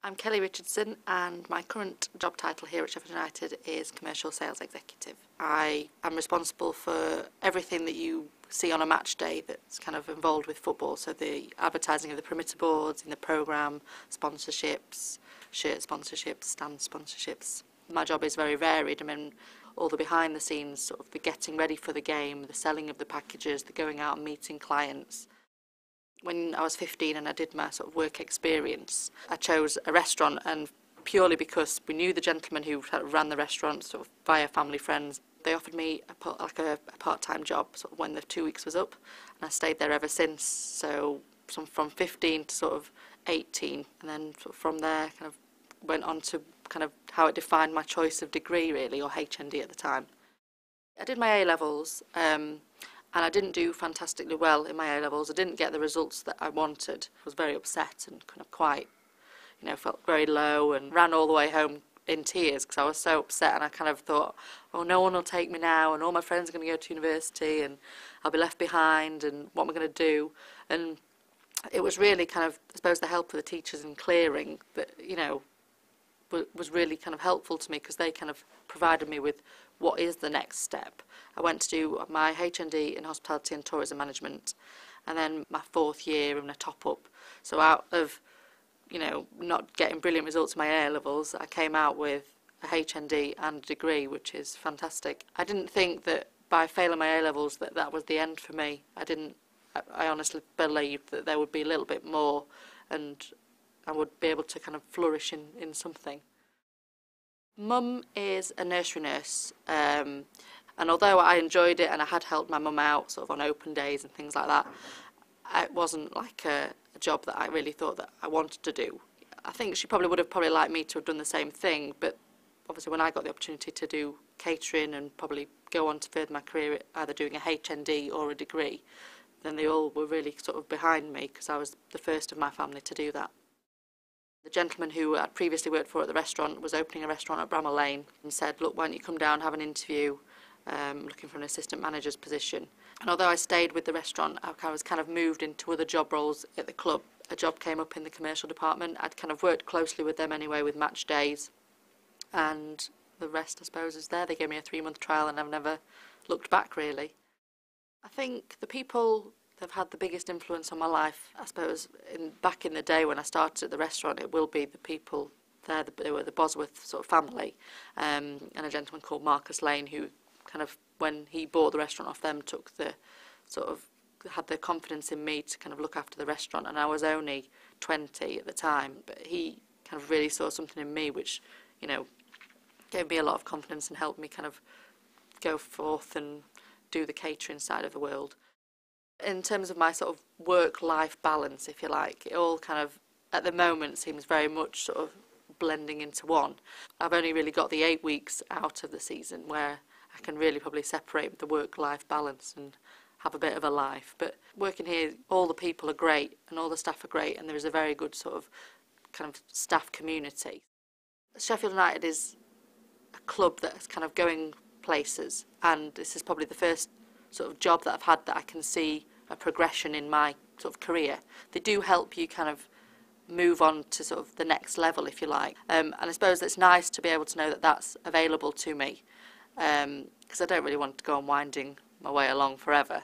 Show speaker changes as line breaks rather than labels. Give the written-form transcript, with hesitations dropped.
I'm Kelly Richardson, and my current job title here at Sheffield United is Commercial Sales Executive. I am responsible for everything that you see on a match day that's kind of involved with football, so the advertising of the perimeter boards, in the programme, sponsorships, shirt sponsorships, stand sponsorships. My job is very varied. I mean, all the behind the scenes, sort of the getting ready for the game, the selling of the packages, the going out and meeting clients. When I was 15 and I did my sort of work experience, I chose a restaurant, and purely because we knew the gentleman who ran the restaurant sort of via family friends. They offered me a part-time job sort of when the 2 weeks was up, and I stayed there ever since. So from 15 to sort of 18, and then sort of from there kind of went on to kind of how it defined my choice of degree really, or HND at the time. I did my A-levels. And I didn't do fantastically well in my A-levels. I didn't get the results that I wanted. I was very upset and kind of quite, felt very low, and ran all the way home in tears because I was so upset, and I kind of thought, oh, no one will take me now, and all my friends are going to go to university and I'll be left behind, and what am I going to do? And it was really kind of, I suppose, the help of the teachers in clearing that, was really kind of helpful to me, because they kind of provided me with what is the next step. I went to do my HND in Hospitality and Tourism Management, and then my 4th year in a top-up. So out of, not getting brilliant results in my A-levels, I came out with a HND and a degree, which is fantastic. I didn't think that by failing my A-levels that was the end for me. I honestly believed that there would be a little bit more, and I would be able to kind of flourish in something. Mum is a nursery nurse, and although I enjoyed it and I had helped my mum out sort of on open days and things like that, it wasn't like a job that I really thought that I wanted to do. I think she would have liked me to have done the same thing, but obviously when I got the opportunity to do catering and probably go on to further my career either doing a HND or a degree, then they all were really sort of behind me, because I was the first of my family to do that. The gentleman who I'd previously worked for at the restaurant was opening a restaurant at Bramall Lane, and said, look, why don't you come down, have an interview, looking for an assistant manager's position. And although I stayed with the restaurant, I was kind of moved into other job roles at the club. A job came up in the commercial department. I'd kind of worked closely with them anyway with match days, and the rest, I suppose, is there. They gave me a 3-month trial, and I've never looked back really. I think the people that have had the biggest influence on my life, I suppose, back in the day when I started at the restaurant, it will be the people there. They were the Bosworth sort of family, and a gentleman called Marcus Lane, who kind of, when he bought the restaurant off them, had the confidence in me to kind of look after the restaurant. And I was only 20 at the time, but he kind of really saw something in me which, gave me a lot of confidence and helped me kind of go forth and do the catering side of the world. In terms of my sort of work-life balance, if you like, it all kind of, at the moment, seems very much sort of blending into one. I've only really got the 8 weeks out of the season where I can really probably separate the work-life balance and have a bit of a life. But working here, all the people are great and all the staff are great, and there is a very good sort of kind of staff community. Sheffield United is a club that is kind of going places, and this is probably the first sort of job that I've had that I can see a progression in my sort of career. They do help you kind of move on to sort of the next level, if you like. And I suppose it's nice to be able to know that that's available to me, because I don't really want to go on winding my way along forever.